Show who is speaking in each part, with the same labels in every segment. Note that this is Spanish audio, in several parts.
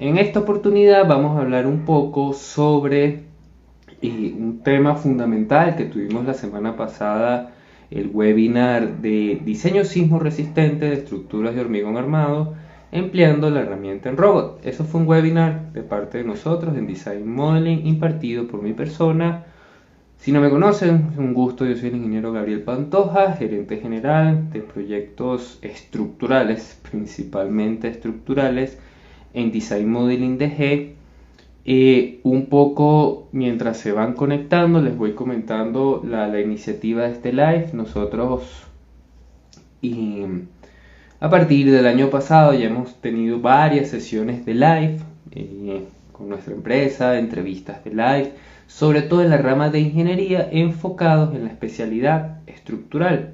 Speaker 1: En esta oportunidad vamos a hablar un poco sobre un tema fundamental que tuvimos la semana pasada, el webinar de diseño sismo resistente de estructuras de hormigón armado empleando la herramienta en robot. Eso fue un webinar de parte de nosotros en Design Modeling impartido por mi persona. Si no me conocen, es un gusto, yo soy el ingeniero Gabriel Pantoja, gerente general de proyectos estructurales, principalmente estructurales, en Design Modeling DG. Un poco mientras se van conectando, les voy comentando la iniciativa de este live. Nosotros, y a partir del año pasado, ya hemos tenido varias sesiones de live con nuestra empresa, entrevistas de live, sobre todo en la rama de ingeniería, enfocados en la especialidad estructural.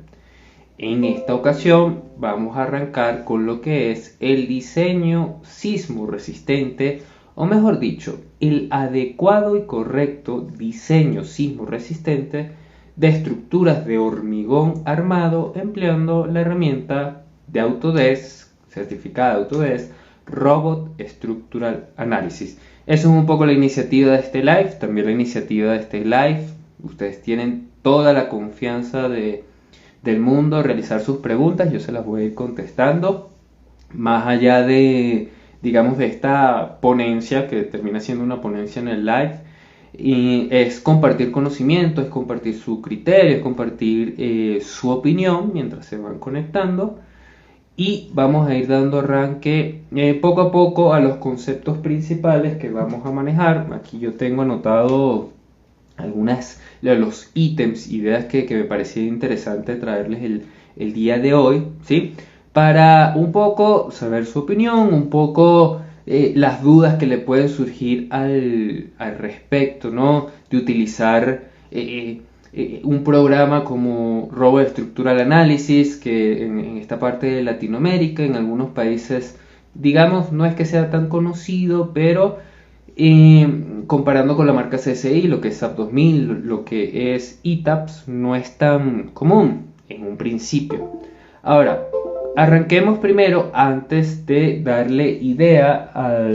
Speaker 1: En esta ocasión vamos a arrancar con lo que es el diseño sismo resistente, o mejor dicho, el adecuado y correcto diseño sismo resistente de estructuras de hormigón armado empleando la herramienta de Autodesk, certificada Autodesk, Robot Structural Analysis. Eso es un poco la iniciativa de este live, también la iniciativa de este live. Ustedes tienen toda la confianza del mundo a realizar sus preguntas, yo se las voy a ir contestando. Más allá de, digamos, de esta ponencia, que termina siendo una ponencia en el live, y es compartir conocimiento, es compartir su criterio, es compartir su opinión mientras se van conectando. Y vamos a ir dando arranque poco a poco a los conceptos principales que vamos a manejar. Aquí yo tengo anotado algunas de los ítems, ideas que me parecía interesante traerles el día de hoy, ¿sí? Para un poco saber su opinión, un poco las dudas que le pueden surgir al respecto, ¿no? De utilizar un programa como Robot Structural Analysis, que en esta parte de Latinoamérica, en algunos países, digamos, no es que sea tan conocido, pero comparando con la marca CSI, lo que es SAP 2000, lo que es ETAPS, no es tan común en un principio. Ahora, arranquemos primero, antes de darle idea al...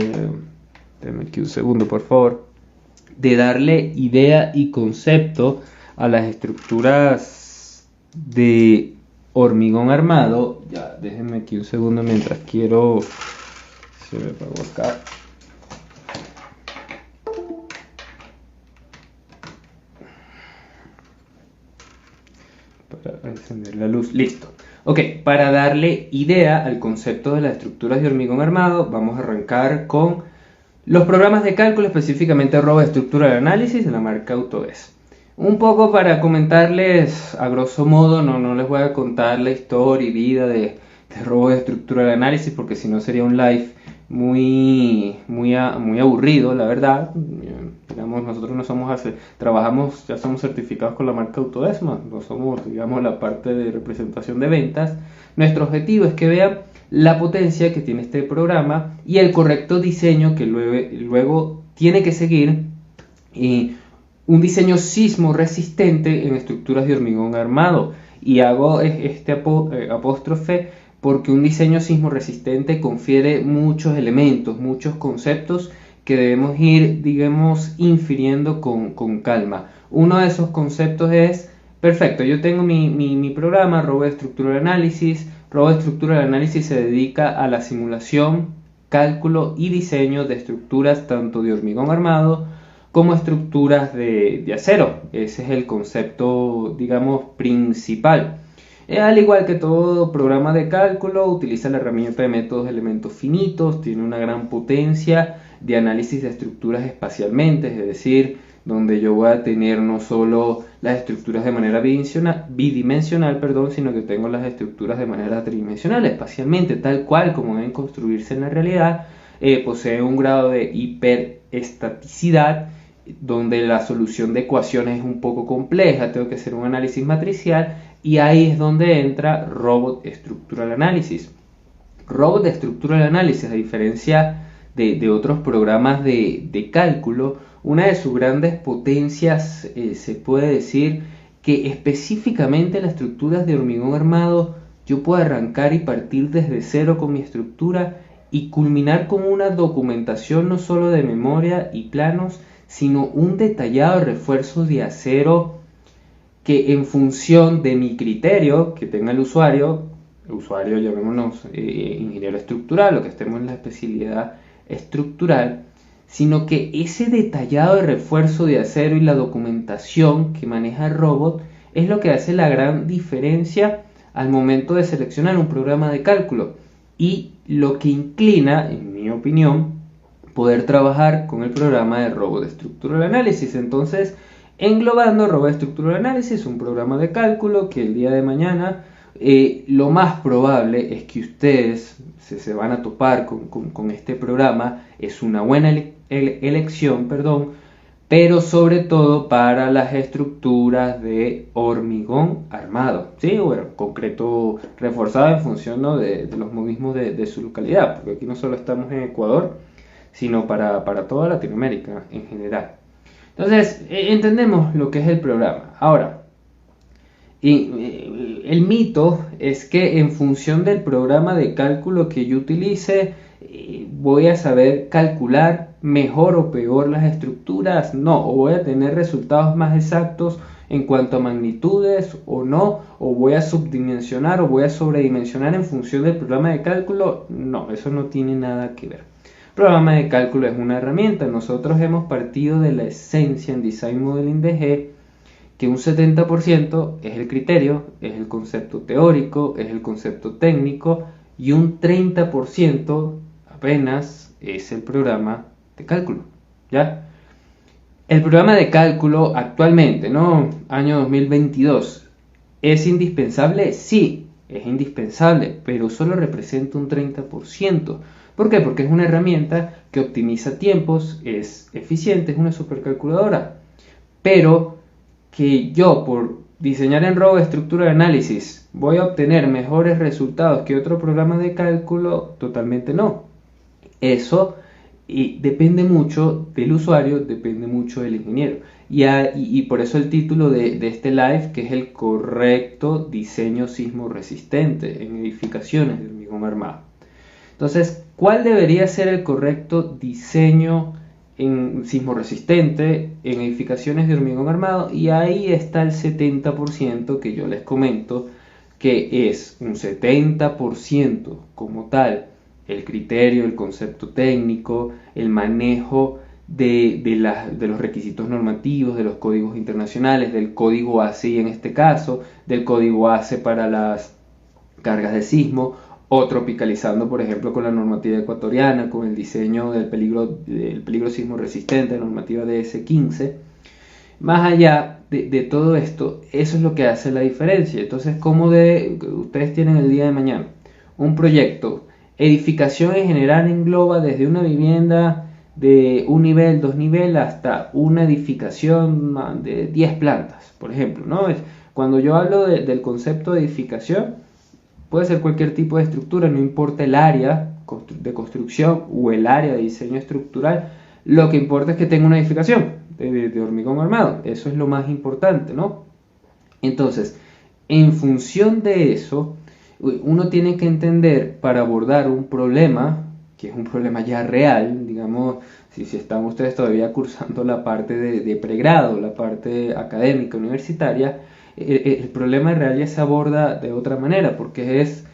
Speaker 1: Denme aquí un segundo, por favor. De darle idea y concepto a las estructuras de hormigón armado. Ya, déjenme aquí un segundo mientras quiero... Se me apagó acá. Para encender la luz, listo. Ok, para darle idea al concepto de las estructuras de hormigón armado, vamos a arrancar con los programas de cálculo, específicamente Robot Structural Analysis de la marca Autodesk. Un poco para comentarles, a grosso modo, no les voy a contar la historia y vida de Robot Structural Analysis, porque si no sería un live muy aburrido, la verdad. Digamos, nosotros no somos trabajamos, ya somos certificados con la marca Autodesk, no somos, digamos, la parte de representación de ventas. Nuestro objetivo es que vean la potencia que tiene este programa y el correcto diseño que luego tiene que seguir un diseño sismo resistente en estructuras de hormigón armado. Y hago este apóstrofe porque un diseño sismo resistente confiere muchos elementos, muchos conceptos que debemos ir, digamos, infiriendo con calma. Uno de esos conceptos es, perfecto, yo tengo mi programa Robot Structural Analysis. Robot Structural Analysis se dedica a la simulación, cálculo y diseño de estructuras tanto de hormigón armado como estructuras de acero. Ese es el concepto, digamos, principal. Al igual que todo programa de cálculo, utiliza la herramienta de métodos de elementos finitos, tiene una gran potencia de análisis de estructuras espacialmente, es decir, donde yo voy a tener no solo las estructuras de manera bidimensional, sino que tengo las estructuras de manera tridimensional, espacialmente, tal cual como deben construirse en la realidad. Posee un grado de hiperestaticidad, donde la solución de ecuaciones es un poco compleja, tengo que hacer un análisis matricial, y ahí es donde entra Robot Structural Analysis. Robot Structural Analysis, a diferencia de otros programas de cálculo, una de sus grandes potencias se puede decir que específicamente las estructuras de hormigón armado yo puedo arrancar y partir desde cero con mi estructura y culminar con una documentación no solo de memoria y planos, sino un detallado refuerzo de acero que en función de mi criterio que tenga el usuario llamémonos ingeniero estructural o que estemos en la especialidad estructural, sino que ese detallado de refuerzo de acero y la documentación que maneja el robot es lo que hace la gran diferencia al momento de seleccionar un programa de cálculo y lo que inclina, en mi opinión, poder trabajar con el programa de Robot Structural Analysis. Entonces, englobando Robot Structural Analysis, un programa de cálculo que el día de mañana lo más probable es que ustedes se van a topar con este programa. Es una buena elección, pero sobre todo para las estructuras de hormigón armado, ¿sí? Bueno, concreto reforzado en función, ¿no?, de los modismos de su localidad, porque aquí no solo estamos en Ecuador, sino para toda Latinoamérica en general. Entonces, entendemos lo que es el programa. Ahora, el mito es que en función del programa de cálculo que yo utilice, voy a saber calcular mejor o peor las estructuras. No, o voy a tener resultados más exactos en cuanto a magnitudes o no, o voy a subdimensionar o voy a sobredimensionar en función del programa de cálculo. No, eso no tiene nada que ver. El programa de cálculo es una herramienta. Nosotros hemos partido de la esencia en Design Modeling DG que un 70% es el criterio, es el concepto teórico, es el concepto técnico y un 30% apenas es el programa de cálculo, ¿ya? El programa de cálculo actualmente, ¿no?, año 2022, ¿es indispensable? Sí, es indispensable, pero solo representa un 30%. ¿Por qué? Porque es una herramienta que optimiza tiempos, es eficiente, es una supercalculadora, pero que yo por diseñar en Robot Structural Analysis voy a obtener mejores resultados que otro programa de cálculo, totalmente no. Eso depende mucho del usuario, depende mucho del ingeniero. Y por eso el título de este live, que es el correcto diseño sismo resistente en edificaciones de hormigón armado. Entonces, ¿cuál debería ser el correcto diseño en sismo resistente en edificaciones de hormigón armado? Y ahí está el 70% que yo les comento, que es un 70% como tal el criterio, el concepto técnico, el manejo de los requisitos normativos, de los códigos internacionales, del código ACI en este caso, del código ACE para las cargas de sismo, o tropicalizando, por ejemplo, con la normativa ecuatoriana, con el diseño del peligro sismo resistente, normativa DS15. Más allá de todo esto, eso es lo que hace la diferencia. Entonces, ¿cómo ustedes tienen el día de mañana un proyecto? Edificación en general engloba desde una vivienda de un nivel, dos niveles, hasta una edificación de 10 plantas, por ejemplo, ¿no? Cuando yo hablo del concepto de edificación, puede ser cualquier tipo de estructura, no importa el área de construcción o el área de diseño estructural, lo que importa es que tenga una edificación de hormigón armado. Eso es lo más importante, ¿no? Entonces, en función de eso, uno tiene que entender, para abordar un problema, que es un problema ya real, digamos, si están ustedes todavía cursando la parte de pregrado, la parte académica, universitaria, el problema real ya se aborda de otra manera, porque es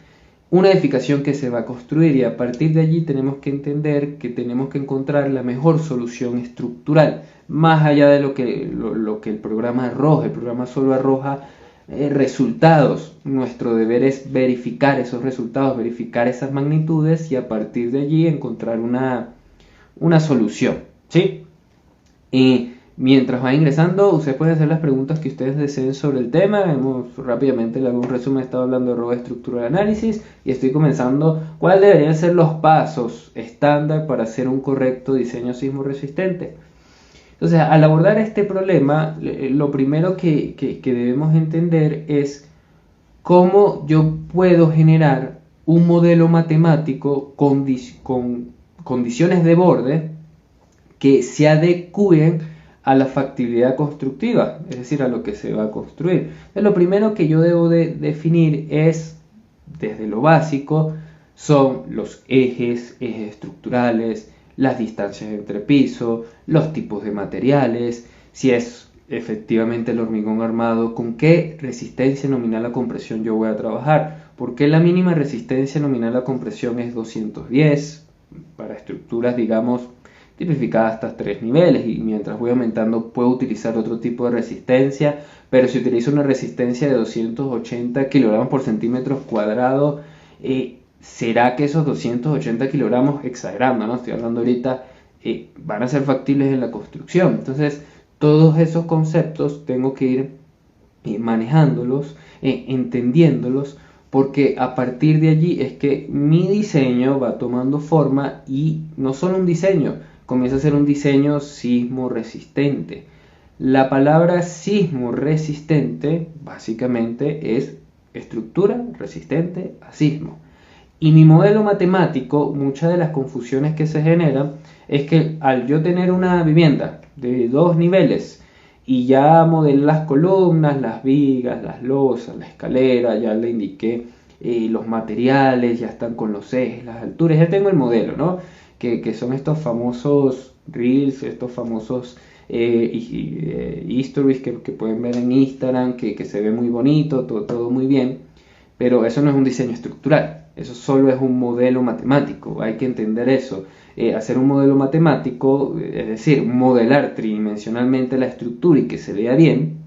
Speaker 1: una edificación que se va a construir y a partir de allí tenemos que entender que tenemos que encontrar la mejor solución estructural, más allá de lo que el programa arroja. El programa solo arroja resultados. Nuestro deber es verificar esos resultados, verificar esas magnitudes y a partir de allí encontrar una solución, ¿sí? Y mientras va ingresando, ustedes pueden hacer las preguntas que ustedes deseen sobre el tema. Rápidamente le hago un resumen. He estado hablando de Robot Structural Analysis y estoy comenzando cuáles deberían ser los pasos estándar para hacer un correcto diseño sismo resistente. Entonces, al abordar este problema, lo primero que debemos entender es cómo yo puedo generar un modelo matemático con condiciones de borde que se adecúen a la factibilidad constructiva, es decir, a lo que se va a construir. Entonces, lo primero que yo debo de definir es, desde lo básico, son los ejes estructurales, las distancias entre pisos, los tipos de materiales, si es efectivamente el hormigón armado, con qué resistencia nominal a compresión yo voy a trabajar, porque la mínima resistencia nominal a compresión es 210 para estructuras, digamos, tipificadas hasta 3 niveles, y mientras voy aumentando puedo utilizar otro tipo de resistencia, pero si utilizo una resistencia de 280 kilogramos por centímetro cuadrado, ¿será que esos 280 kilogramos, exagerando, ¿no? Estoy hablando ahorita, van a ser factibles en la construcción? Entonces, todos esos conceptos tengo que ir manejándolos, entendiéndolos, porque a partir de allí es que mi diseño va tomando forma, y no solo un diseño, comienza a ser un diseño sismo resistente. La palabra sismo resistente básicamente es estructura resistente a sismo. Y mi modelo matemático, muchas de las confusiones que se generan es que al yo tener una vivienda de 2 niveles y ya modelé las columnas, las vigas, las losas, la escalera, ya le indiqué los materiales, ya están con los ejes, las alturas, ya tengo el modelo, ¿no? Que son estos famosos reels, estos famosos histories que pueden ver en Instagram, que se ve muy bonito, todo muy bien, pero eso no es un diseño estructural. Eso solo es un modelo matemático, hay que entender eso. Hacer un modelo matemático, es decir, modelar tridimensionalmente la estructura y que se vea bien,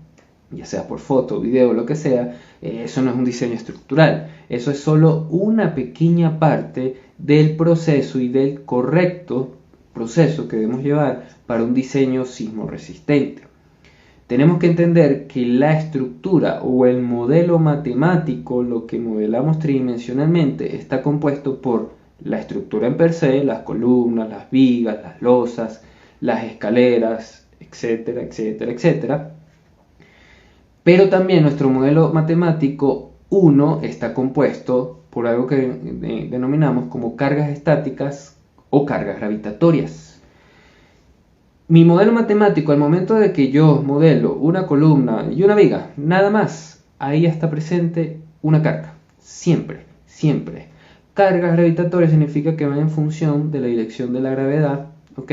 Speaker 1: ya sea por foto, video, lo que sea, eso no es un diseño estructural. Eso es solo una pequeña parte del proceso y del correcto proceso que debemos llevar para un diseño sismo resistente. Tenemos que entender que la estructura o el modelo matemático, lo que modelamos tridimensionalmente, está compuesto por la estructura en per se, las columnas, las vigas, las losas, las escaleras, etcétera, etcétera, etcétera. Pero también nuestro modelo matemático 1 está compuesto por algo que denominamos como cargas estáticas o cargas gravitatorias. Mi modelo matemático, al momento de que yo modelo una columna y una viga, nada más, ahí está presente una carga. Siempre, siempre. Cargas gravitatorias significa que van en función de la dirección de la gravedad, ¿ok?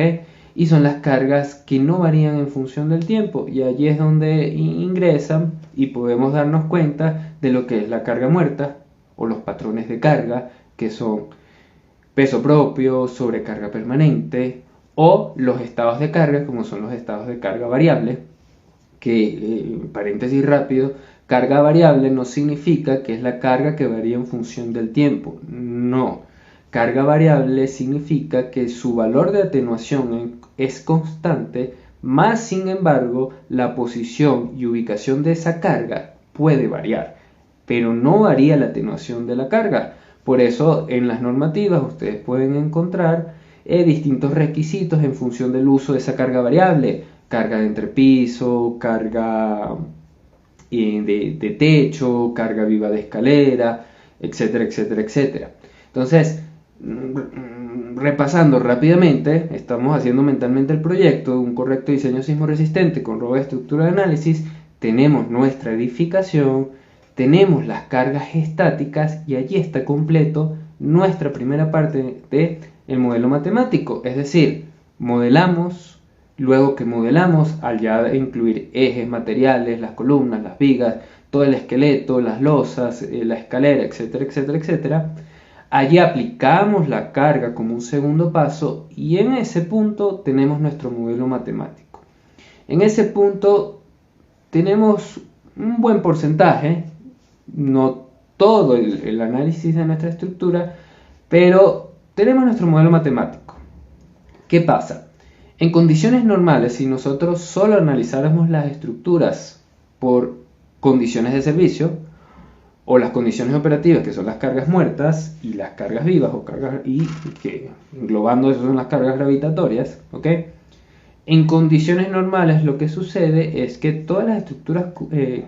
Speaker 1: Y son las cargas que no varían en función del tiempo. Y allí es donde ingresan y podemos darnos cuenta de lo que es la carga muerta o los patrones de carga, que son peso propio, sobrecarga permanente, o los estados de carga, como son los estados de carga variable, que, paréntesis rápido, carga variable no significa que es la carga que varía en función del tiempo. No. Carga variable significa que su valor de atenuación es constante, más sin embargo, la posición y ubicación de esa carga puede variar, pero no varía la atenuación de la carga. Por eso, en las normativas ustedes pueden encontrar distintos requisitos en función del uso de esa carga variable: carga de entrepiso, carga de techo, carga viva de escalera, etcétera, etcétera, etcétera. Entonces, repasando rápidamente, estamos haciendo mentalmente el proyecto, un correcto diseño sismo resistente con robo de estructura de análisis. Tenemos nuestra edificación, tenemos las cargas estáticas, y allí está completo nuestra primera parte de el modelo matemático. Es decir, modelamos, luego que modelamos, al ya incluir ejes, materiales, las columnas, las vigas, todo el esqueleto, las losas, la escalera, etcétera, etcétera, etcétera, allí aplicamos la carga como un segundo paso, y en ese punto tenemos nuestro modelo matemático. En ese punto tenemos un buen porcentaje, no todo el análisis de nuestra estructura, pero tenemos nuestro modelo matemático. ¿Qué pasa? En condiciones normales, si nosotros solo analizáramos las estructuras por condiciones de servicio, o las condiciones operativas, que son las cargas muertas, y las cargas vivas, o cargas, y que englobando eso son las cargas gravitatorias, ¿ok? En condiciones normales lo que sucede es que todas las estructuras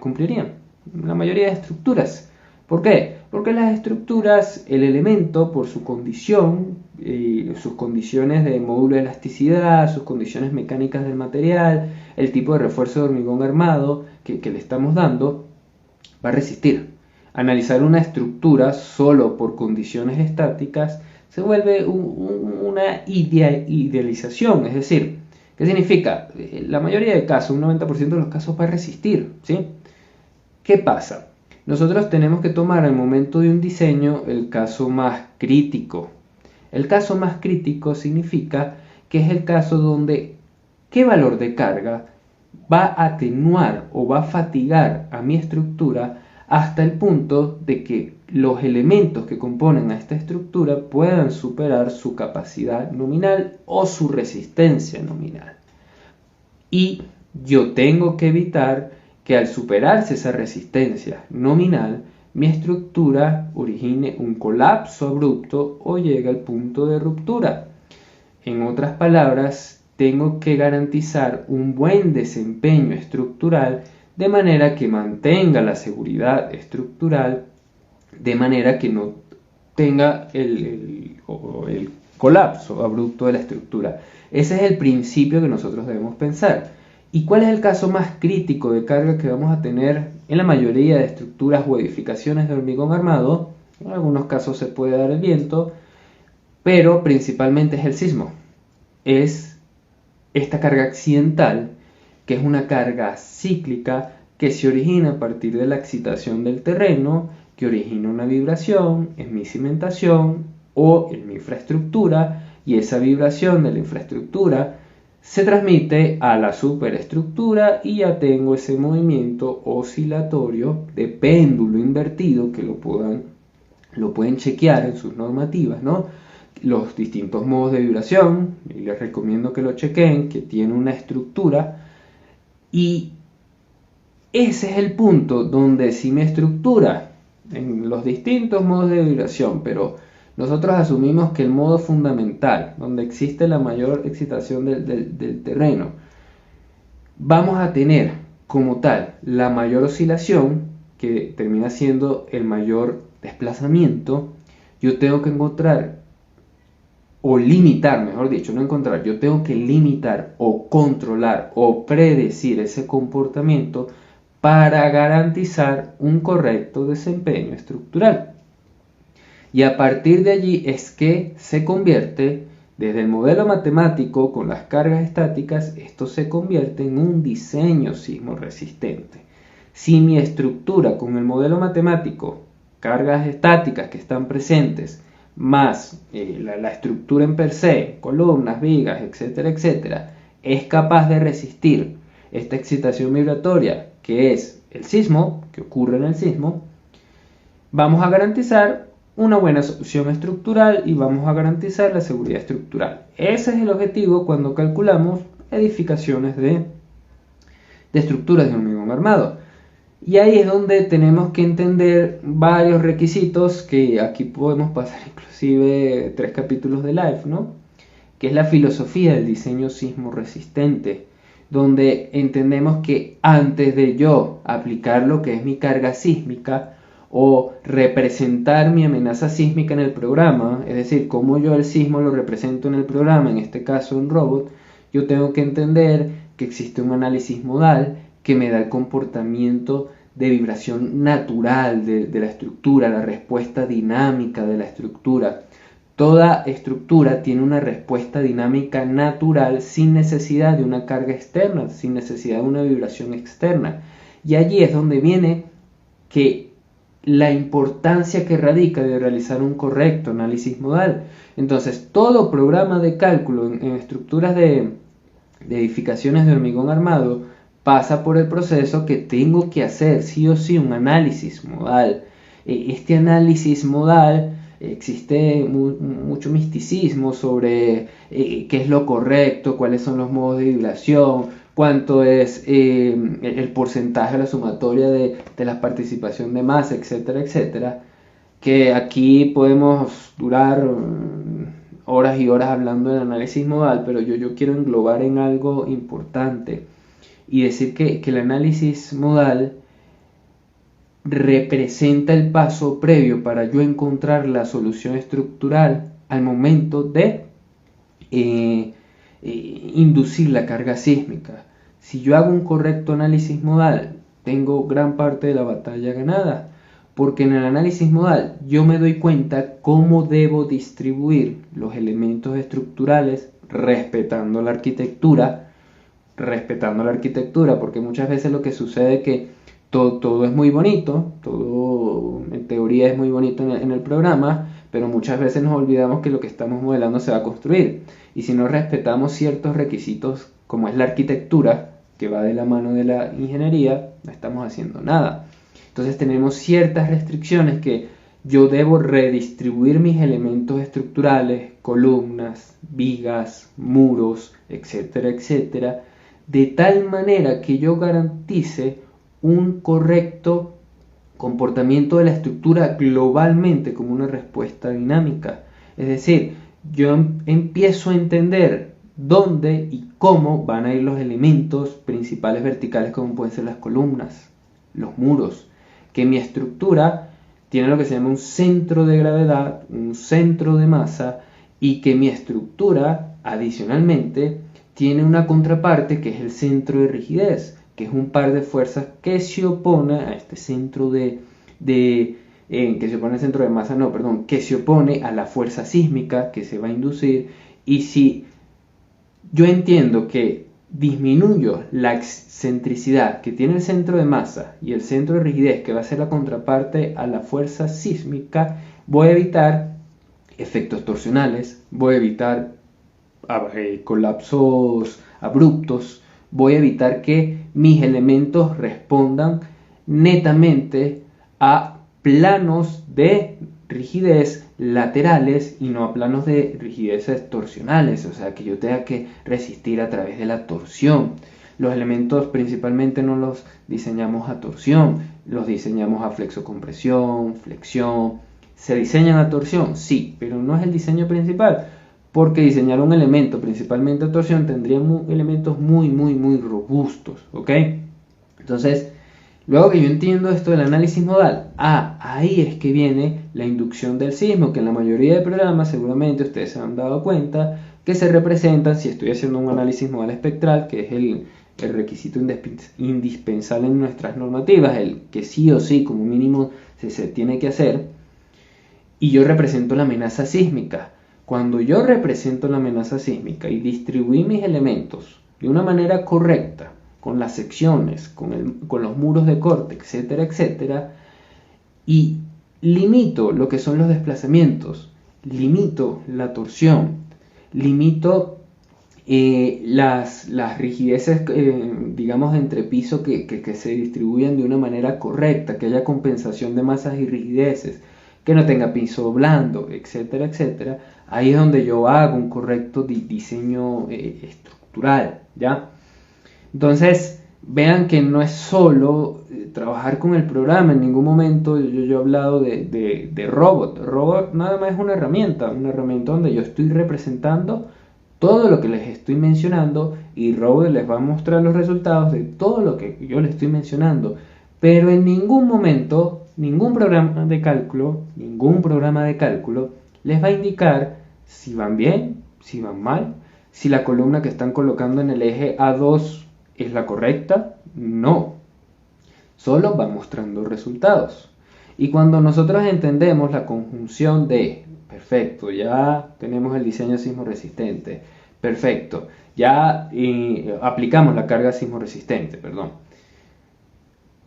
Speaker 1: cumplirían, la mayoría de estructuras. ¿Por qué? Porque las estructuras, el elemento, por su condición, sus condiciones de módulo de elasticidad, sus condiciones mecánicas del material, el tipo de refuerzo de hormigón armado que le estamos dando, va a resistir. Analizar una estructura solo por condiciones estáticas se vuelve una idealización, es decir, ¿qué significa? La mayoría de casos, un 90% de los casos va a resistir, ¿sí? ¿Qué pasa? Nosotros tenemos que tomar al momento de un diseño el caso más crítico. El caso más crítico significa que es el caso donde ¿qué valor de carga va a atenuar o va a fatigar a mi estructura hasta el punto de que los elementos que componen a esta estructura puedan superar su capacidad nominal o su resistencia nominal? Y yo tengo que evitar que al superarse esa resistencia nominal, mi estructura origine un colapso abrupto o llegue al punto de ruptura. En otras palabras, tengo que garantizar un buen desempeño estructural de manera que mantenga la seguridad estructural, de manera que no tenga el colapso abrupto de la estructura. Ese es el principio que nosotros debemos pensar. ¿Y cuál es el caso más crítico de carga que vamos a tener en la mayoría de estructuras o edificaciones de hormigón armado? En algunos casos se puede dar el viento, pero principalmente es el sismo. Es esta carga accidental, que es una carga cíclica que se origina a partir de la excitación del terreno, que origina una vibración en mi cimentación o en mi infraestructura, y esa vibración de la infraestructura se transmite a la superestructura y ya tengo ese movimiento oscilatorio de péndulo invertido que lo pueden chequear en sus normativas, ¿no? Los distintos modos de vibración, y les recomiendo que lo chequen, que tiene una estructura, y ese es el punto donde si mi estructura en los distintos modos de vibración, pero nosotros asumimos que el modo fundamental, donde existe la mayor excitación del terreno, vamos a tener como tal la mayor oscilación, que termina siendo el mayor desplazamiento. Yo tengo que encontrar, o limitar, mejor dicho, no encontrar, yo tengo que limitar o controlar o predecir ese comportamiento para garantizar un correcto desempeño estructural. Y a partir de allí es que se convierte, desde el modelo matemático con las cargas estáticas, esto se convierte en un diseño sismo resistente. Si mi estructura con el modelo matemático, cargas estáticas que están presentes, más la estructura en per se, columnas, vigas, etcétera, etcétera, es capaz de resistir esta excitación vibratoria que es el sismo, que ocurre en el sismo, vamos a garantizar una buena solución estructural y vamos a garantizar la seguridad estructural. Ese es el objetivo cuando calculamos edificaciones de estructuras de hormigón armado. Y ahí es donde tenemos que entender varios requisitos que aquí podemos pasar inclusive 3 capítulos de live, ¿no? Que es la filosofía del diseño sismo resistente, donde entendemos que antes de yo aplicar lo que es mi carga sísmica o representar mi amenaza sísmica en el programa, es decir, cómo yo el sismo lo represento en el programa, en este caso en Robot, yo tengo que entender que existe un análisis modal que me da el comportamiento de vibración natural de la estructura, la respuesta dinámica de la estructura. Toda estructura tiene una respuesta dinámica natural sin necesidad de una carga externa, sin necesidad de una vibración externa. Y allí es donde viene que la importancia que radica de realizar un correcto análisis modal. Entonces, todo programa de cálculo en estructuras de edificaciones de hormigón armado pasa por el proceso que tengo que hacer sí o sí un análisis modal. Este análisis modal, existe mucho misticismo sobre qué es lo correcto, cuáles son los modos de vibración, cuánto es el porcentaje de la sumatoria de la participación de masa, etcétera, etcétera, que aquí podemos durar horas y horas hablando del análisis modal, pero yo quiero englobar en algo importante y decir que el análisis modal representa el paso previo para yo encontrar la solución estructural al momento de inducir la carga sísmica. Si yo hago un correcto análisis modal, tengo gran parte de la batalla ganada. Porque en el análisis modal yo me doy cuenta cómo debo distribuir los elementos estructurales respetando la arquitectura, porque muchas veces lo que sucede es que todo es muy bonito, todo en teoría es muy bonito en el programa, pero muchas veces nos olvidamos que lo que estamos modelando se va a construir. Y si no respetamos ciertos requisitos, como es la arquitectura, que va de la mano de la ingeniería, no estamos haciendo nada. Entonces tenemos ciertas restricciones que yo debo redistribuir mis elementos estructurales, columnas, vigas, muros, etcétera, etcétera, de tal manera que yo garantice un correcto comportamiento de la estructura globalmente como una respuesta dinámica. Es decir, yo empiezo a entender dónde y cómo van a ir los elementos principales verticales, como pueden ser las columnas, los muros, que mi estructura tiene lo que se llama un centro de gravedad, un centro de masa, y que mi estructura adicionalmente tiene una contraparte que es el centro de rigidez, que es un par de fuerzas que se opone a este centro que se opone al centro de masa, que se opone a la fuerza sísmica que se va a inducir. Y si yo entiendo que disminuyo la excentricidad que tiene el centro de masa y el centro de rigidez, que va a ser la contraparte a la fuerza sísmica, voy a evitar efectos torsionales, voy a evitar colapsos abruptos, voy a evitar que mis elementos respondan netamente a planos de rigidez laterales y no a planos de rigidez torsionales, o sea que yo tenga que resistir a través de la torsión. Los elementos principalmente no los diseñamos a torsión, los diseñamos a flexocompresión, flexión. ¿Se diseñan a torsión? Sí, pero no es el diseño principal, porque diseñar un elemento principalmente a torsión tendría elementos muy robustos, ¿ok? Entonces, luego que yo entiendo esto del análisis modal, ahí es que viene la inducción del sismo, que en la mayoría de programas seguramente ustedes se han dado cuenta que se representan, si estoy haciendo un análisis modal espectral, que es el requisito indispensable en nuestras normativas, el que sí o sí como mínimo se tiene que hacer, y yo represento la amenaza sísmica. Cuando yo represento la amenaza sísmica y distribuí mis elementos de una manera correcta, con las secciones, con los muros de corte, etcétera, etcétera, y limito lo que son los desplazamientos, limito la torsión, limito las rigideces, digamos, entre piso que se distribuyan de una manera correcta, que haya compensación de masas y rigideces, que no tenga piso blando, etcétera, etcétera. Ahí es donde yo hago un correcto diseño estructural, ¿ya? Entonces, vean que no es solo trabajar con el programa. En ningún momento yo he hablado de robot. Robot nada más es una herramienta donde yo estoy representando todo lo que les estoy mencionando y robot les va a mostrar los resultados de todo lo que yo les estoy mencionando. Pero en ningún momento, ningún programa de cálculo les va a indicar si van bien, si van mal, si la columna que están colocando en el eje A2 es la correcta. No, solo va mostrando resultados. Y cuando nosotros entendemos la conjunción de, perfecto, ya tenemos el diseño sismo resistente, perfecto, ya aplicamos la carga sismo resistente,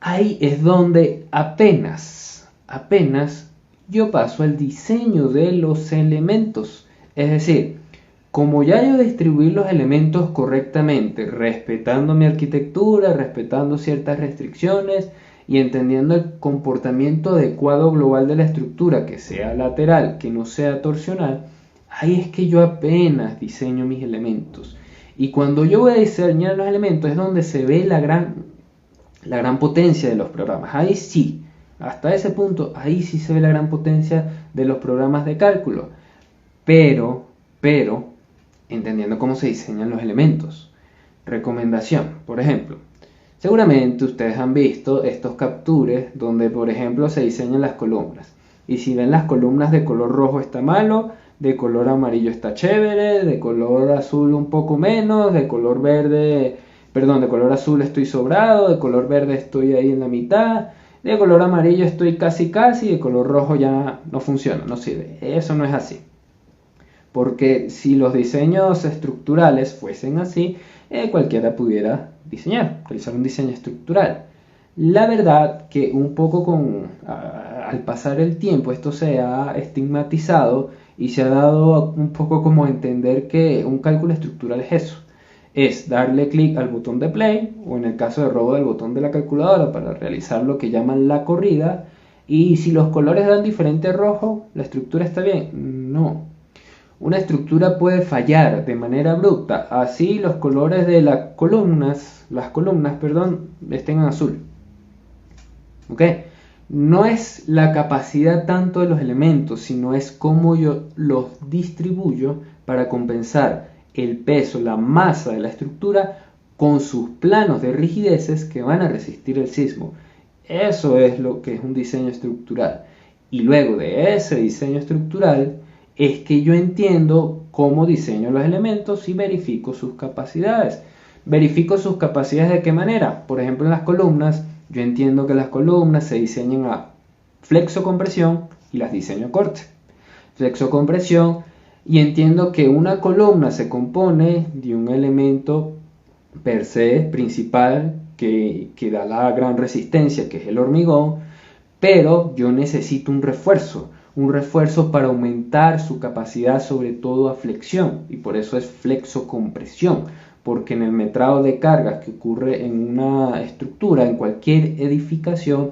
Speaker 1: ahí es donde apenas yo paso al diseño de los elementos. Es decir, como ya yo distribuí los elementos correctamente, respetando mi arquitectura, respetando ciertas restricciones y entendiendo el comportamiento adecuado global de la estructura, que sea lateral, que no sea torsional, ahí es que yo apenas diseño mis elementos. Y cuando yo voy a diseñar los elementos es donde se ve la gran potencia de los programas. Ahí sí, hasta ese punto, ahí sí se ve la gran potencia de los programas de cálculo. Pero, entendiendo cómo se diseñan los elementos. Recomendación, por ejemplo, seguramente ustedes han visto estos captures donde, por ejemplo, se diseñan las columnas. Y si ven las columnas de color rojo está malo, de color amarillo está chévere, de color azul un poco menos, de color azul estoy sobrado, de color verde estoy ahí en la mitad. de color amarillo estoy casi casi, de color rojo ya no funciona, no sirve. Eso no es así. Porque si los diseños estructurales fuesen así, cualquiera pudiera realizar un diseño estructural. La verdad que un poco al pasar el tiempo esto se ha estigmatizado y se ha dado un poco como a entender que un cálculo estructural es eso. Es darle clic al botón de play o en el caso de robo del botón de la calculadora para realizar lo que llaman la corrida, y si los colores dan diferente rojo, ¿la estructura está bien? No. Una estructura puede fallar de manera abrupta, así los colores de las columnas, estén en azul. ¿Ok? No es la capacidad tanto de los elementos, sino es cómo yo los distribuyo para compensar el peso, la masa de la estructura con sus planos de rigideces que van a resistir el sismo. Eso es lo que es un diseño estructural. Y luego de ese diseño estructural es que yo entiendo cómo diseño los elementos y verifico sus capacidades. ¿Verifico sus capacidades de qué manera? Por ejemplo, en las columnas, yo entiendo que las columnas se diseñan a flexo-compresión y las diseño a corte. Flexo-compresión, y entiendo que una columna se compone de un elemento per se principal que da la gran resistencia, que es el hormigón, pero yo necesito un refuerzo para aumentar su capacidad, sobre todo a flexión, y por eso es flexo-compresión, porque en el metrado de cargas que ocurre en una estructura, en cualquier edificación,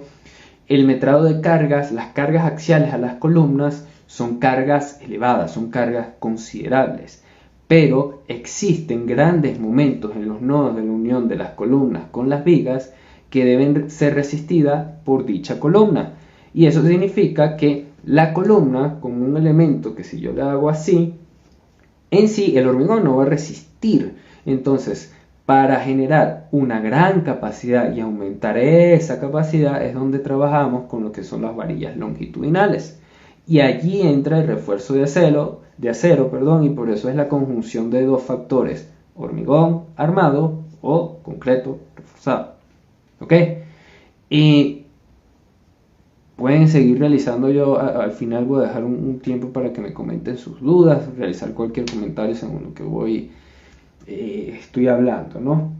Speaker 1: el metrado de cargas, las cargas axiales a las columnas, son cargas elevadas, son cargas considerables, pero existen grandes momentos en los nodos de la unión de las columnas con las vigas que deben ser resistidas por dicha columna, y eso significa que la columna, como un elemento que si yo le hago así, en sí el hormigón no va a resistir. Entonces, para generar una gran capacidad y aumentar esa capacidad es donde trabajamos con lo que son las varillas longitudinales. Y allí entra el refuerzo de acero, y por eso es la conjunción de dos factores, hormigón armado o concreto reforzado. ¿Ok? Y pueden seguir realizando, yo al final voy a dejar un tiempo para que me comenten sus dudas, realizar cualquier comentario según lo que estoy hablando, ¿no?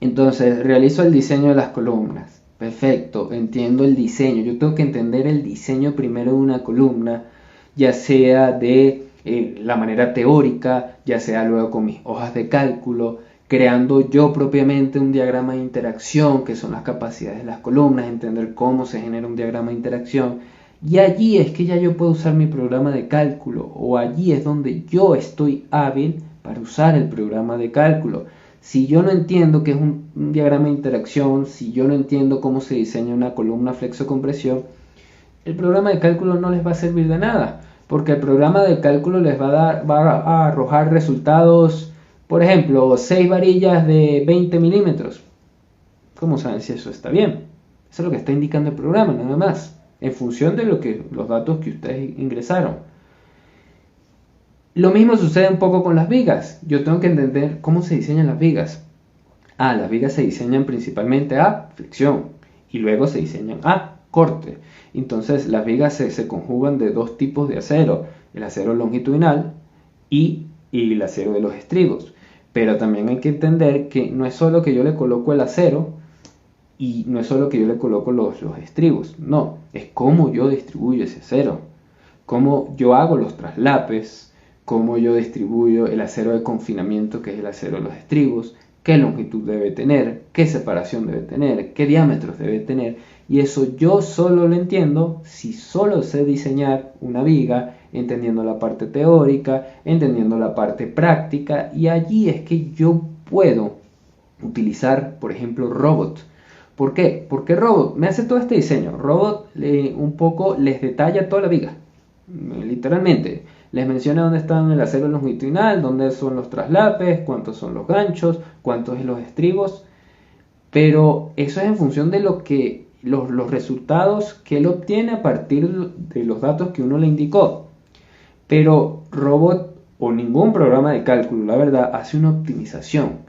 Speaker 1: Entonces, realizo el diseño de las columnas. Perfecto, entiendo el diseño. Yo tengo que entender el diseño primero de una columna, ya sea de la manera teórica, ya sea luego con mis hojas de cálculo, creando yo propiamente un diagrama de interacción, que son las capacidades de las columnas, entender cómo se genera un diagrama de interacción. Y allí es que ya yo puedo usar mi programa de cálculo, o allí es donde yo estoy hábil para usar el programa de cálculo. Si yo no entiendo qué es un diagrama de interacción, si yo no entiendo cómo se diseña una columna flexo-compresión, el programa de cálculo no les va a servir de nada, porque el programa de cálculo les va a arrojar resultados, por ejemplo, 6 varillas de 20 milímetros. ¿Cómo saben si eso está bien? Eso es lo que está indicando el programa, nada más, en función de los datos que ustedes ingresaron. Lo mismo sucede un poco con las vigas. Yo tengo que entender cómo se diseñan las vigas. Las vigas se diseñan principalmente a flexión y luego se diseñan a corte. Entonces las vigas se conjugan de dos tipos de acero, el acero longitudinal y el acero de los estribos. Pero también hay que entender que no es solo que yo le coloco el acero y no es solo que yo le coloco los estribos, no, es cómo yo distribuyo ese acero, cómo yo hago los traslapes, cómo yo distribuyo el acero de confinamiento, que es el acero de los estribos, qué longitud debe tener, qué separación debe tener, qué diámetros debe tener, y eso yo solo lo entiendo si solo sé diseñar una viga, entendiendo la parte teórica, entendiendo la parte práctica, y allí es que yo puedo utilizar, por ejemplo, Robot. ¿Por qué? Porque Robot me hace todo este diseño. Robot un poco les detalla toda la viga, literalmente. Les menciona dónde están el acero longitudinal, dónde son los traslapes, cuántos son los ganchos, cuántos son los estribos, pero eso es en función de los resultados que él obtiene a partir de los datos que uno le indicó. Pero Robot o ningún programa de cálculo, la verdad, hace una optimización,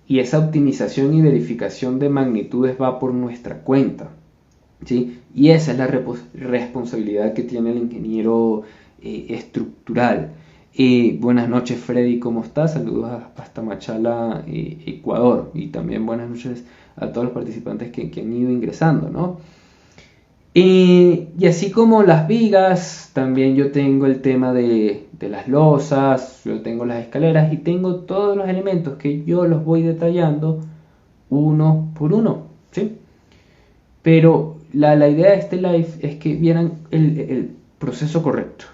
Speaker 1: y esa optimización y verificación de magnitudes va por nuestra cuenta. ¿sí? Y esa es la responsabilidad que tiene el ingeniero estructural. Buenas noches, Freddy, ¿cómo estás? Saludos hasta Machala, Ecuador, y también buenas noches a todos los participantes que han ido ingresando, ¿no? Y así como las vigas, también yo tengo el tema de las losas, yo tengo las escaleras y tengo todos los elementos que yo los voy detallando uno por uno, ¿sí? Pero la idea de este live es que vieran el proceso correcto,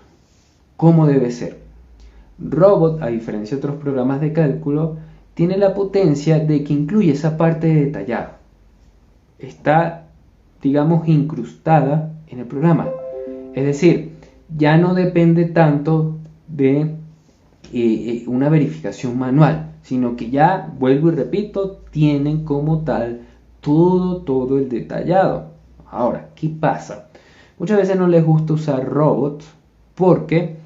Speaker 1: cómo debe ser. Robot, a diferencia de otros programas de cálculo, tiene la potencia de que incluye esa parte de detallado. Está, digamos, incrustada en el programa. Es decir, ya no depende tanto de una verificación manual, sino que ya, vuelvo y repito, tienen como tal todo el detallado. Ahora, ¿qué pasa? Muchas veces no les gusta usar robots porque,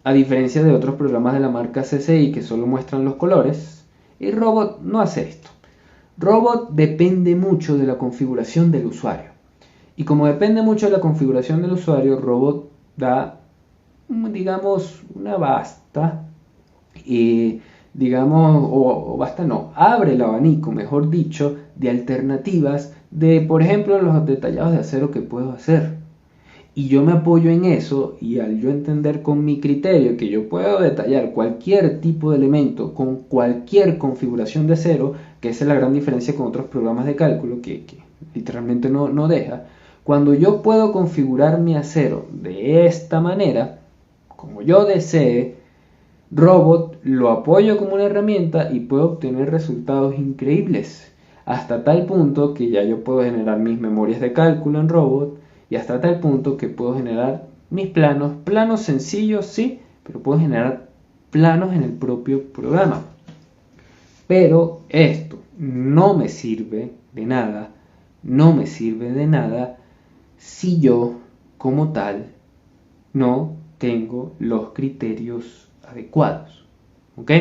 Speaker 1: a diferencia de otros programas de la marca CCI que solo muestran los colores, el robot no hace esto. Robot depende mucho de la configuración del usuario. Y como depende mucho de la configuración del usuario, Robot da, digamos, una basta, digamos, o basta no, abre el abanico, mejor dicho, de alternativas de, por ejemplo, los detallados de acero que puedo hacer. Y yo me apoyo en eso, y al yo entender con mi criterio que yo puedo detallar cualquier tipo de elemento con cualquier configuración de acero, que esa es la gran diferencia con otros programas de cálculo que literalmente no deja. Cuando yo puedo configurar mi acero de esta manera, como yo desee, Robot lo apoyo como una herramienta y puedo obtener resultados increíbles. Hasta tal punto que ya yo puedo generar mis memorias de cálculo en Robot, y hasta tal punto que puedo generar mis planos sencillos, sí, pero puedo generar planos en el propio programa. Pero esto no me sirve de nada, no me sirve de nada si yo, como tal, no tengo los criterios adecuados. ¿Ok?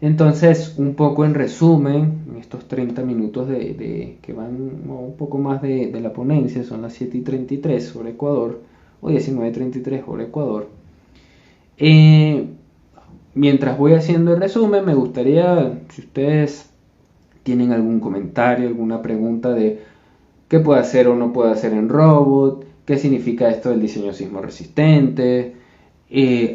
Speaker 1: Entonces, un poco en resumen, en estos 30 minutos que van un poco más de la ponencia, son las 7:33 hora Ecuador, o 19:33 hora Ecuador. Mientras voy haciendo el resumen, me gustaría, si ustedes tienen algún comentario, alguna pregunta de qué puede hacer o no puede hacer en Robot, qué significa esto del diseño sismo resistente,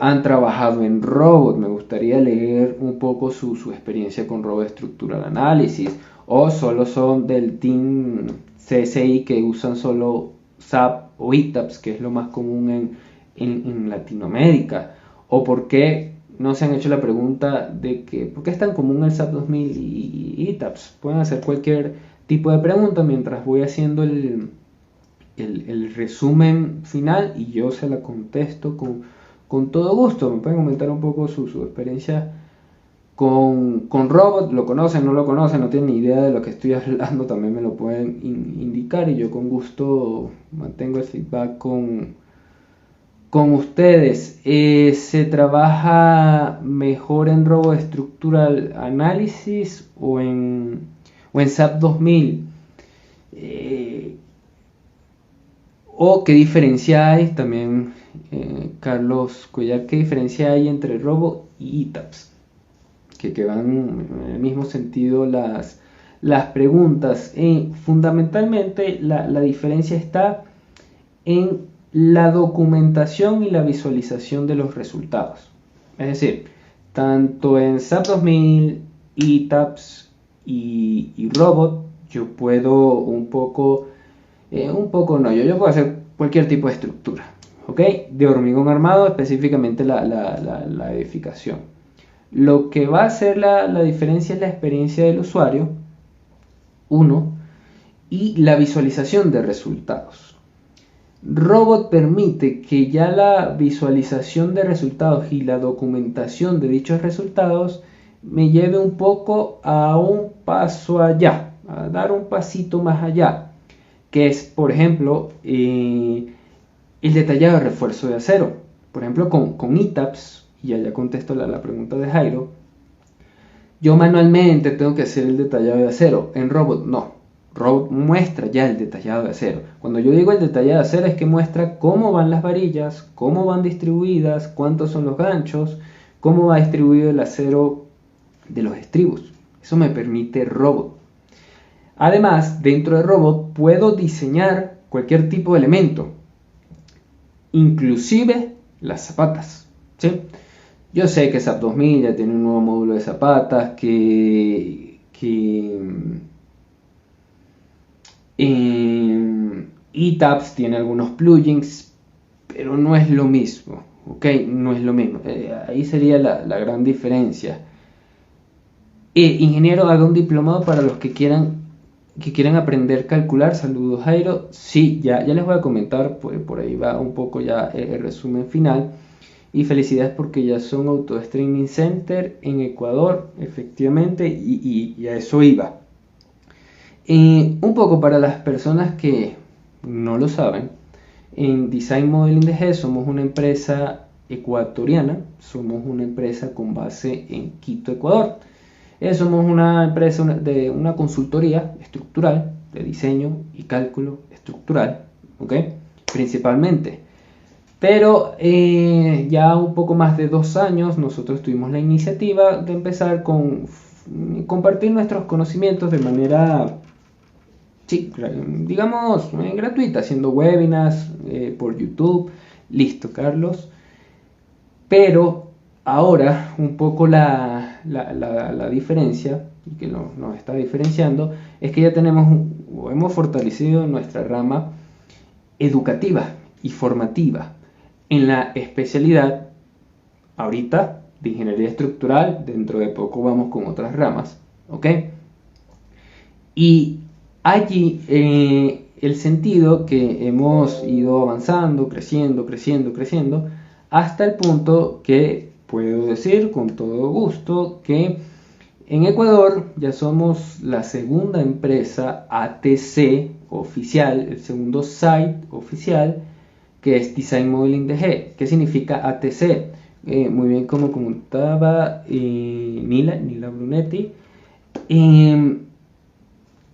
Speaker 1: han trabajado en Robot, me gustaría leer un poco su experiencia con Robot Structural Analysis, o solo son del team CSI que usan solo SAP o ITAPS, que es lo más común en Latinoamérica, o por qué no se han hecho la pregunta de que por qué es tan común el SAP 2000 y ITAPS. Pueden hacer cualquier tipo de pregunta mientras voy haciendo el resumen final y yo se la contesto con todo gusto. Me pueden comentar un poco su experiencia con Robot. ¿Lo conocen, no lo conocen, no tienen ni idea de lo que estoy hablando? También me lo pueden indicar y yo con gusto mantengo el feedback con ustedes. ¿Se trabaja mejor en Robot Structural Analysis o en SAP 2000? ¿O qué diferencia hay? También Carlos Cuellar, ¿qué diferencia hay entre Robot y ITAPS? Que van en el mismo sentido las preguntas. Fundamentalmente la diferencia está en la documentación y la visualización de los resultados. Es decir, tanto en SAP 2000, ITAPS y Robot, yo puedo yo puedo hacer cualquier tipo de estructura, ¿ok? De hormigón armado, específicamente la edificación. Lo que va a hacer la diferencia es la experiencia del usuario, uno, y la visualización de resultados. Robot permite que ya la visualización de resultados y la documentación de dichos resultados me lleve un poco a un paso allá, a dar un pasito más allá, que es, por ejemplo, el detallado de refuerzo de acero. Por ejemplo, con ITAPS, y allá contesto la pregunta de Jairo, yo manualmente tengo que hacer el detallado de acero. En Robot no. Robot muestra ya el detallado de acero. Cuando yo digo el detallado de acero es que muestra cómo van las varillas, cómo van distribuidas, cuántos son los ganchos, cómo va distribuido el acero de los estribos. Eso me permite Robot. Además, dentro de Robot puedo diseñar cualquier tipo de elemento, inclusive las zapatas, ¿sí? Yo sé que SAP 2000 ya tiene un nuevo módulo de zapatas, que ETABS tiene algunos plugins, pero no es lo mismo, ¿ok? No es lo mismo. Ahí sería la gran diferencia. Ingeniero, haga un diplomado para los que quieran aprender a calcular. Saludos, Jairo. Sí, ya les voy a comentar, por ahí va un poco ya el resumen final. Y felicidades porque ya son Autodesk Training Center en Ecuador, efectivamente, y a eso iba. Un poco para las personas que no lo saben, en Design Modeling DG somos una empresa ecuatoriana, somos una empresa con base en Quito, Ecuador. Somos una empresa de una consultoría estructural de diseño y cálculo estructural, ¿ok? Principalmente. Pero ya un poco más de 2 años nosotros tuvimos la iniciativa de empezar con compartir nuestros conocimientos de manera, sí, digamos, gratuita, haciendo webinars por YouTube. Listo, Carlos. Pero ahora un poco la diferencia, y que nos está diferenciando, es que ya hemos fortalecido nuestra rama educativa y formativa en la especialidad ahorita de ingeniería estructural. Dentro de poco vamos con otras ramas, ¿ok? Y allí el sentido que hemos ido avanzando, creciendo, hasta el punto que puedo decir con todo gusto que en Ecuador ya somos la segunda empresa ATC oficial, el segundo site oficial, que es Design Modeling DG. ¿Qué significa ATC? Muy bien, como comentaba Nila Brunetti,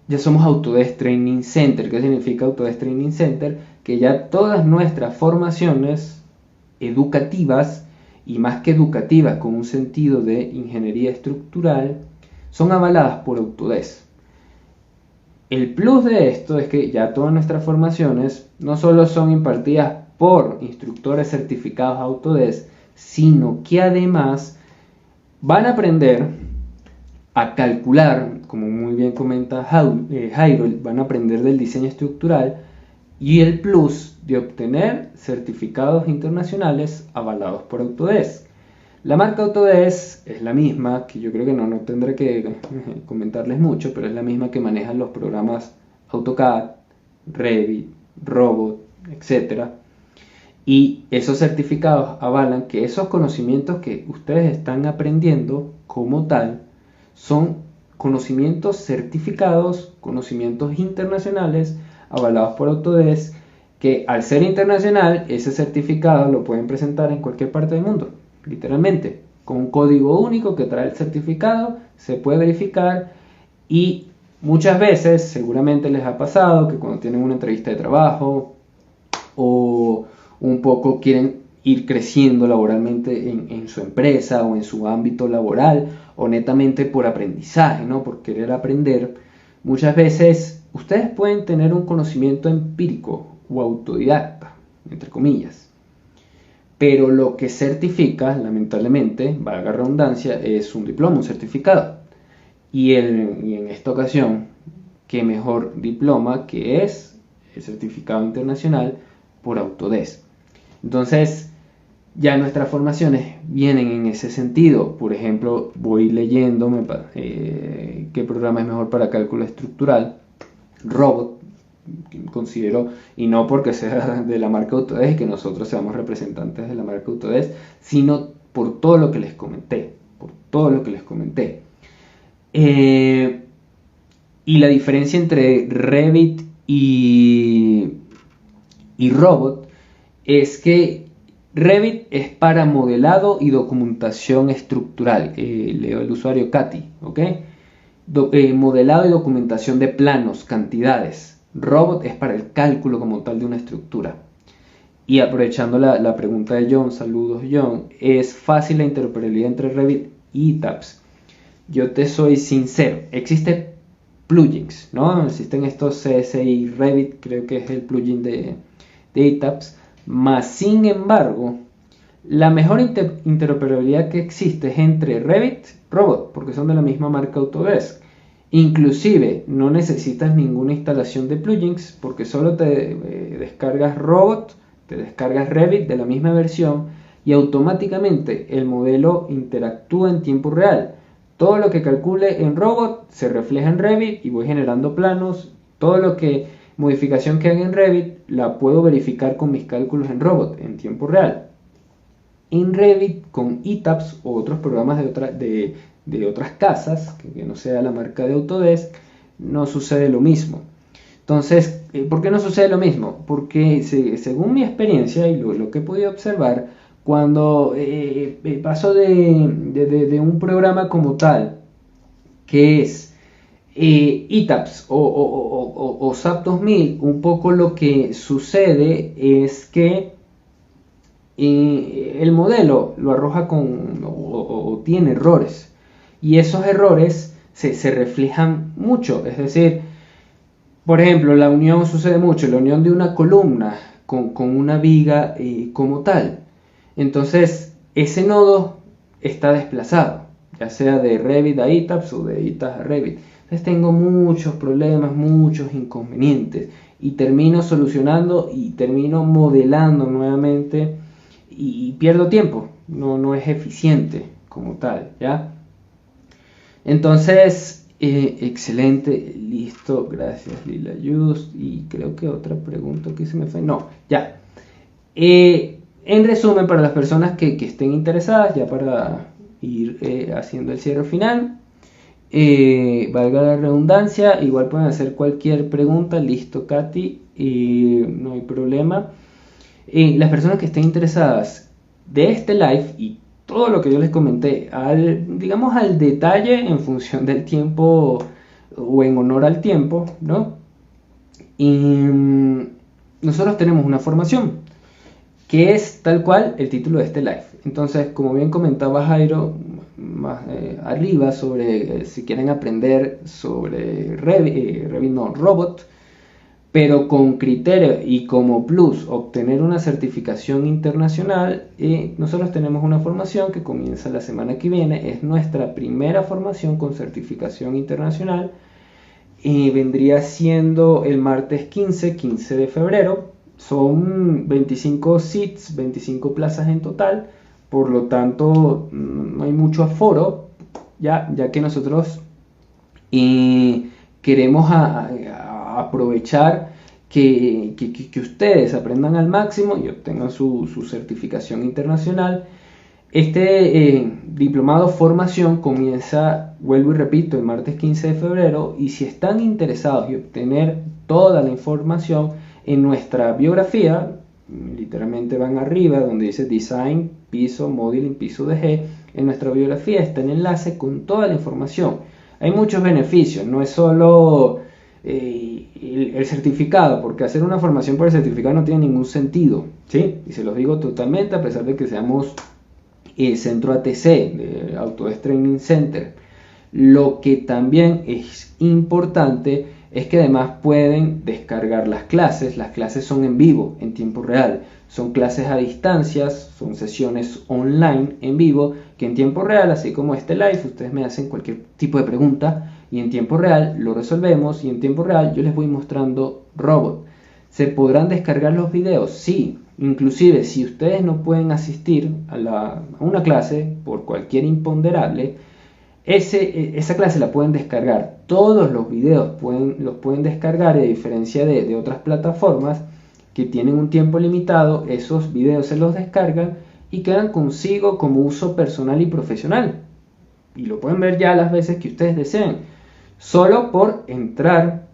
Speaker 1: ya somos Autodesk Training Center. ¿Qué significa Autodesk Training Center? Que ya todas nuestras formaciones educativas, y más que educativas con un sentido de ingeniería estructural, son avaladas por Autodesk. El plus de esto es que ya todas nuestras formaciones no solo son impartidas por instructores certificados Autodesk, sino que además van a aprender a calcular, como muy bien comenta Jairo, van a aprender del diseño estructural, y el plus de obtener certificados internacionales avalados por Autodesk. La marca Autodesk es la misma, que yo creo que no tendré que comentarles mucho, pero es la misma que manejan los programas AutoCAD, Revit, Robot, etc. Y esos certificados avalan que esos conocimientos que ustedes están aprendiendo como tal son conocimientos certificados, conocimientos internacionales avalados por Autodesk, que al ser internacional, ese certificado lo pueden presentar en cualquier parte del mundo, literalmente, con un código único que trae el certificado, se puede verificar. Y muchas veces, seguramente les ha pasado que cuando tienen una entrevista de trabajo o un poco quieren ir creciendo laboralmente en su empresa o en su ámbito laboral, o netamente por aprendizaje, ¿no? Por querer aprender, muchas veces ustedes pueden tener un conocimiento empírico o autodidacta, entre comillas, pero lo que certifica, lamentablemente, valga redundancia, es un diploma, un certificado. Y en esta ocasión, qué mejor diploma que es el certificado internacional por Autodesk. Entonces, ya nuestras formaciones vienen en ese sentido. Por ejemplo, voy leyendo qué programa es mejor para cálculo estructural. Robot, considero, y no porque sea de la marca Autodesk, que nosotros seamos representantes de la marca Autodesk, sino por todo lo que les comenté. Y la diferencia entre Revit y Robot es que Revit es para modelado y documentación estructural. Leo el usuario Katy, ¿ok? modelado y documentación de planos, cantidades. Robot es para el cálculo como tal de una estructura. Y aprovechando la pregunta de John, saludos John, ¿es fácil la interoperabilidad entre Revit y ETABS? Yo te soy sincero, existen plugins, ¿no? Existen estos CSI Revit, creo que es el plugin de ETABS, más sin embargo, la mejor interoperabilidad que existe es entre Revit y Robot, porque son de la misma marca Autodesk. Inclusive no necesitas ninguna instalación de plugins, porque solo te descargas Robot, te descargas Revit de la misma versión y automáticamente el modelo interactúa en tiempo real. Todo lo que calcule en Robot se refleja en Revit y voy generando planos. Todo lo que modificación que haga en Revit la puedo verificar con mis cálculos en Robot en tiempo real. En Revit con ETABS o otros programas de otras casas, que no sea la marca de Autodesk, no sucede lo mismo. Entonces, ¿por qué no sucede lo mismo? Porque según mi experiencia y lo que he podido observar, cuando paso de un programa como tal, que es ETABS o SAP 2000, un poco lo que sucede es que el modelo lo arroja o tiene errores, y esos errores se reflejan mucho. Es decir, por ejemplo, la unión sucede mucho, la unión de una columna con una viga como tal. Entonces, ese nodo está desplazado, ya sea de Revit a ETABS o de ETABS a Revit. Entonces tengo muchos problemas, muchos inconvenientes, y termino solucionando y termino modelando nuevamente y pierdo tiempo, no es eficiente como tal, ¿ya? Entonces, excelente, listo, gracias Lila Just. Y creo que otra pregunta que se me fue, no, ya. En resumen, para las personas que estén interesadas, ya para ir haciendo el cierre final, valga la redundancia, igual pueden hacer cualquier pregunta, listo Katy, no hay problema. Las personas que estén interesadas de este live y todo lo que yo les comenté, digamos al detalle en función del tiempo o en honor al tiempo, ¿no? Y nosotros tenemos una formación que es tal cual el título de este live. Entonces, como bien comentaba Jairo más arriba, sobre si quieren aprender sobre Revit, no, Robot, pero con criterio y como plus obtener una certificación internacional, nosotros tenemos una formación que comienza la semana que viene. Es nuestra primera formación con certificación internacional y vendría siendo el martes 15 de febrero. Son 25 seats, 25 plazas en total, por lo tanto no hay mucho aforo, ya que nosotros queremos aprovechar que ustedes aprendan al máximo y obtengan su certificación internacional. Este diplomado formación comienza, vuelvo y repito, el martes 15 de febrero, y si están interesados en obtener toda la información, en nuestra biografía, literalmente van arriba donde dice Design, Piso, Modeling, Piso de G, en nuestra biografía está el enlace con toda la información. Hay muchos beneficios, no es solo el certificado, porque hacer una formación por el certificado no tiene ningún sentido, ¿sí? Y se los digo totalmente, a pesar de que seamos centro ATC, de Autodesk Training Center. Lo que también es importante es que además pueden descargar las clases son en vivo, en tiempo real, son clases a distancias, son sesiones online en vivo, que en tiempo real, así como este live, ustedes me hacen cualquier tipo de pregunta y en tiempo real lo resolvemos, y en tiempo real yo les voy mostrando Robot. ¿Se podrán descargar los videos? Sí, inclusive si ustedes no pueden asistir a una clase por cualquier imponderable, esa clase la pueden descargar. Todos los videos los pueden descargar, y a diferencia de otras plataformas que tienen un tiempo limitado, esos videos se los descargan y quedan consigo como uso personal y profesional. Y lo pueden ver ya las veces que ustedes deseen, solo por entrar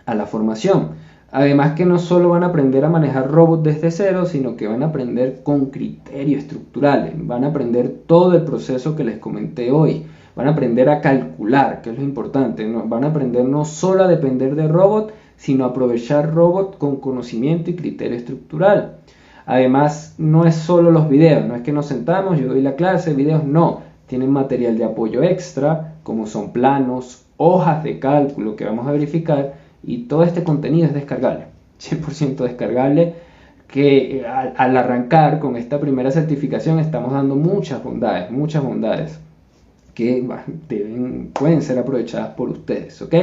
Speaker 1: a la formación. Además que no solo van a aprender a manejar robots desde cero, sino que van a aprender con criterios estructurales, van a aprender todo el proceso que les comenté hoy. van a aprender a calcular, que es lo importante, ¿no? Van a aprender no solo a depender de robot, sino a aprovechar robot con conocimiento y criterio estructural. Además, no es solo los videos, no es que nos sentamos, yo doy la clase, videos, no. Tienen material de apoyo extra, como son planos, hojas de cálculo que vamos a verificar, y todo este contenido es descargable, 100% descargable, que al arrancar con esta primera certificación estamos dando muchas bondades que pueden ser aprovechadas por ustedes, ¿ok?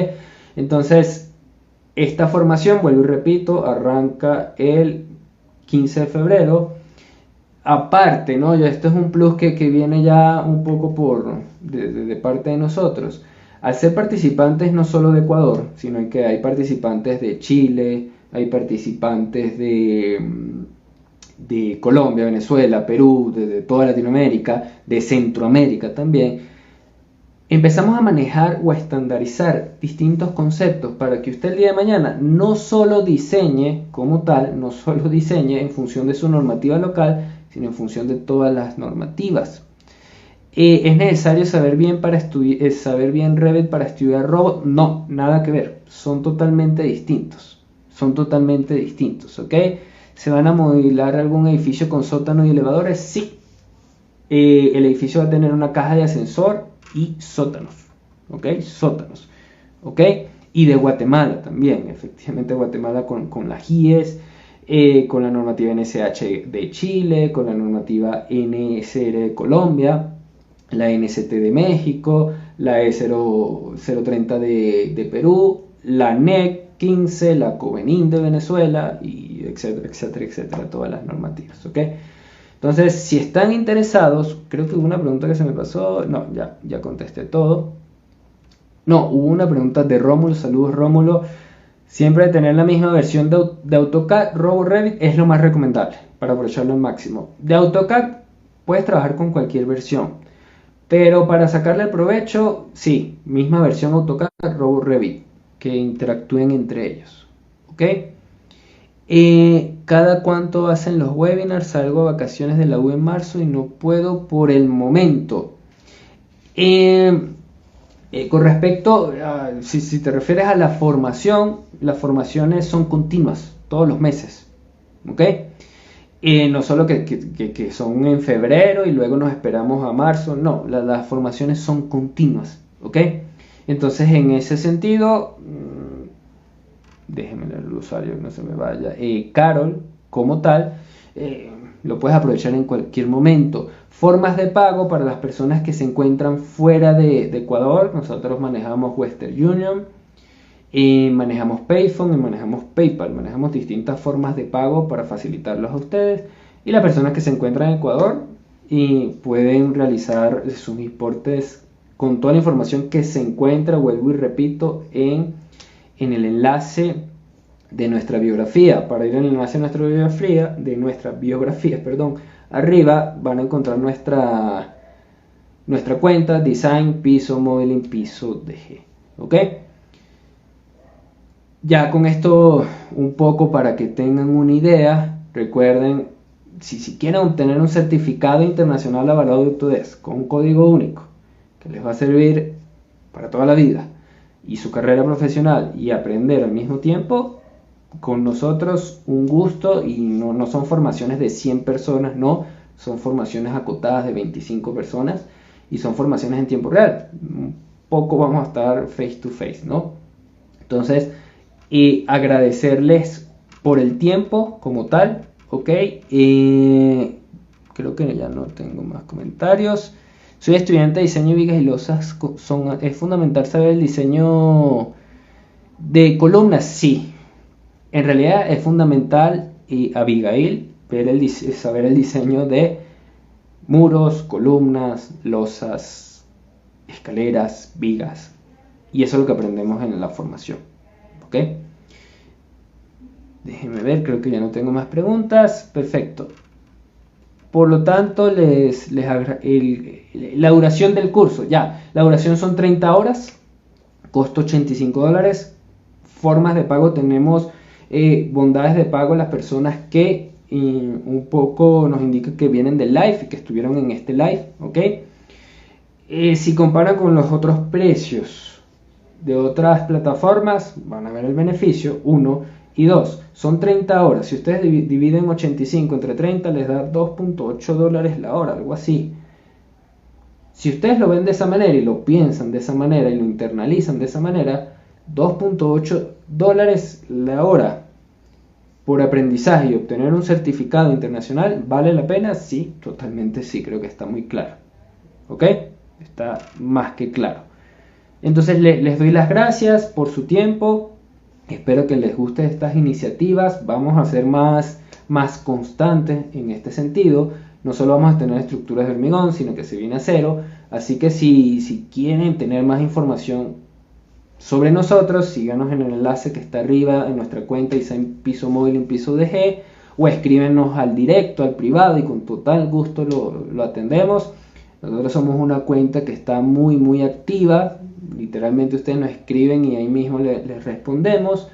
Speaker 1: Entonces, esta formación, vuelvo y repito, arranca el 15 de febrero. Aparte, ¿no? Esto es un plus que viene ya un poco de parte de nosotros. Al ser participantes no solo de Ecuador, sino que hay participantes de Chile, hay participantes de Colombia, Venezuela, Perú, de toda Latinoamérica, de Centroamérica también, empezamos a manejar o a estandarizar distintos conceptos para que usted el día de mañana no solo diseñe como tal, no solo diseñe en función de su normativa local, sino en función de todas las normativas. ¿Es necesario saber bien Revit para estudiar robot? No, nada que ver, son totalmente distintos, ¿ok? ¿Se van a modelar algún edificio con sótano y elevadores? Sí. El edificio va a tener una caja de ascensor y sótanos, ¿ok? Sótanos, ¿ok? Y de Guatemala también, efectivamente Guatemala con las GIES, con la normativa NSH de Chile, con la normativa NSR de Colombia, la NCT de México, la E030 de Perú, la NEC 15, la Covenin de Venezuela, y etcétera, etcétera, etcétera, todas las normativas, ¿ok? Entonces, si están interesados, creo que hubo una pregunta que se me pasó, no, ya contesté todo. No, hubo una pregunta de Rómulo, saludos Rómulo. Siempre tener la misma versión de AutoCAD, Robo Revit es lo más recomendable para aprovecharlo al máximo. De AutoCAD puedes trabajar con cualquier versión, pero para sacarle el provecho, sí, misma versión AutoCAD, Robo Revit, que interactúen entre ellos, ¿ok? Cada cuánto hacen los webinars, salgo a vacaciones de la U en marzo y no puedo por el momento. Con respecto a, si te refieres a la formación, las formaciones son continuas, todos los meses, ¿ok? No solo que son en febrero y luego nos esperamos a marzo, no, las formaciones son continuas, ¿ok? Entonces, en ese sentido, déjenme leer el usuario que no se me vaya, Carol, como tal, lo puedes aprovechar en cualquier momento. Formas de pago para las personas que se encuentran fuera de Ecuador, nosotros manejamos Western Union, manejamos Payphone y manejamos PayPal, manejamos distintas formas de pago para facilitarlos a ustedes, y las personas que se encuentran en Ecuador pueden realizar sus importes con toda la información que se encuentra, vuelvo y repito, en el enlace de nuestra biografía. Para ir al enlace de nuestra biografía, arriba van a encontrar nuestra cuenta Design Piso Modeling Piso DG, ¿ok? Ya con esto un poco para que tengan una idea, recuerden, si quieren obtener un certificado internacional avalado de Autodesk con un código único que les va a servir para toda la vida y su carrera profesional y aprender al mismo tiempo, con nosotros un gusto, y no son formaciones de 100 personas, no, son formaciones acotadas de 25 personas y son formaciones en tiempo real. Un poco vamos a estar face to face, ¿no? Entonces, agradecerles por el tiempo como tal, ¿ok? Creo que ya no tengo más comentarios. Soy estudiante de diseño de vigas y losas. Es fundamental saber el diseño de columnas, sí. En realidad es fundamental, Abigail, saber el diseño de muros, columnas, losas, escaleras, vigas. Y eso es lo que aprendemos en la formación, ¿ok? Déjenme ver, creo que ya no tengo más preguntas. Perfecto. Por lo tanto, la duración del curso, la duración son 30 horas, costo $85. Formas de pago, tenemos bondades de pago a las personas que un poco nos indican que vienen del live y que estuvieron en este live, ¿ok? Si comparan con los otros precios de otras plataformas, van a ver el beneficio, uno, y dos, son 30 horas. Si ustedes dividen 85 entre 30, les da $2.8 la hora, algo así. Si ustedes lo ven de esa manera y lo piensan de esa manera y lo internalizan de esa manera, $2.8 la hora por aprendizaje y obtener un certificado internacional, ¿vale la pena? Sí, totalmente sí, creo que está muy claro. ¿Ok? Está más que claro. Entonces les doy las gracias por su tiempo. Espero que les gusten estas iniciativas. Vamos a ser más constantes en este sentido. No solo vamos a tener estructuras de hormigón, sino que se viene a cero. Así que si quieren tener más información sobre nosotros, síganos en el enlace que está arriba en nuestra cuenta Design Piso Móvil en Piso DG, o escríbenos al directo, al privado, y con total gusto lo atendemos. Nosotros somos una cuenta que está muy activa. Literalmente ustedes nos escriben y ahí mismo les respondemos.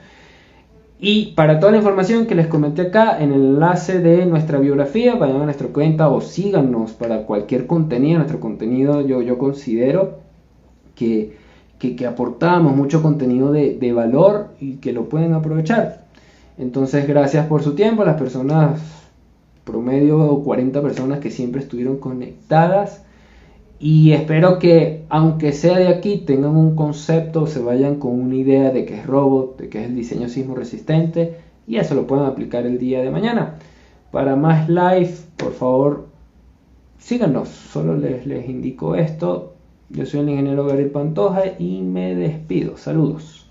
Speaker 1: Y para toda la información que les comenté acá, en el enlace de nuestra biografía, vayan a nuestra cuenta o síganos para cualquier contenido. Nuestro contenido yo considero que aportamos mucho contenido de valor y que lo pueden aprovechar. Entonces, gracias por su tiempo, las personas, promedio 40 personas que siempre estuvieron conectadas. Y espero que, aunque sea de aquí, tengan un concepto, se vayan con una idea de qué es robot, de qué es el diseño sismo resistente, y eso lo pueden aplicar el día de mañana. Para más live, por favor, síganos. Solo les indico esto. Yo soy el ingeniero Gabriel Pantoja y me despido. Saludos.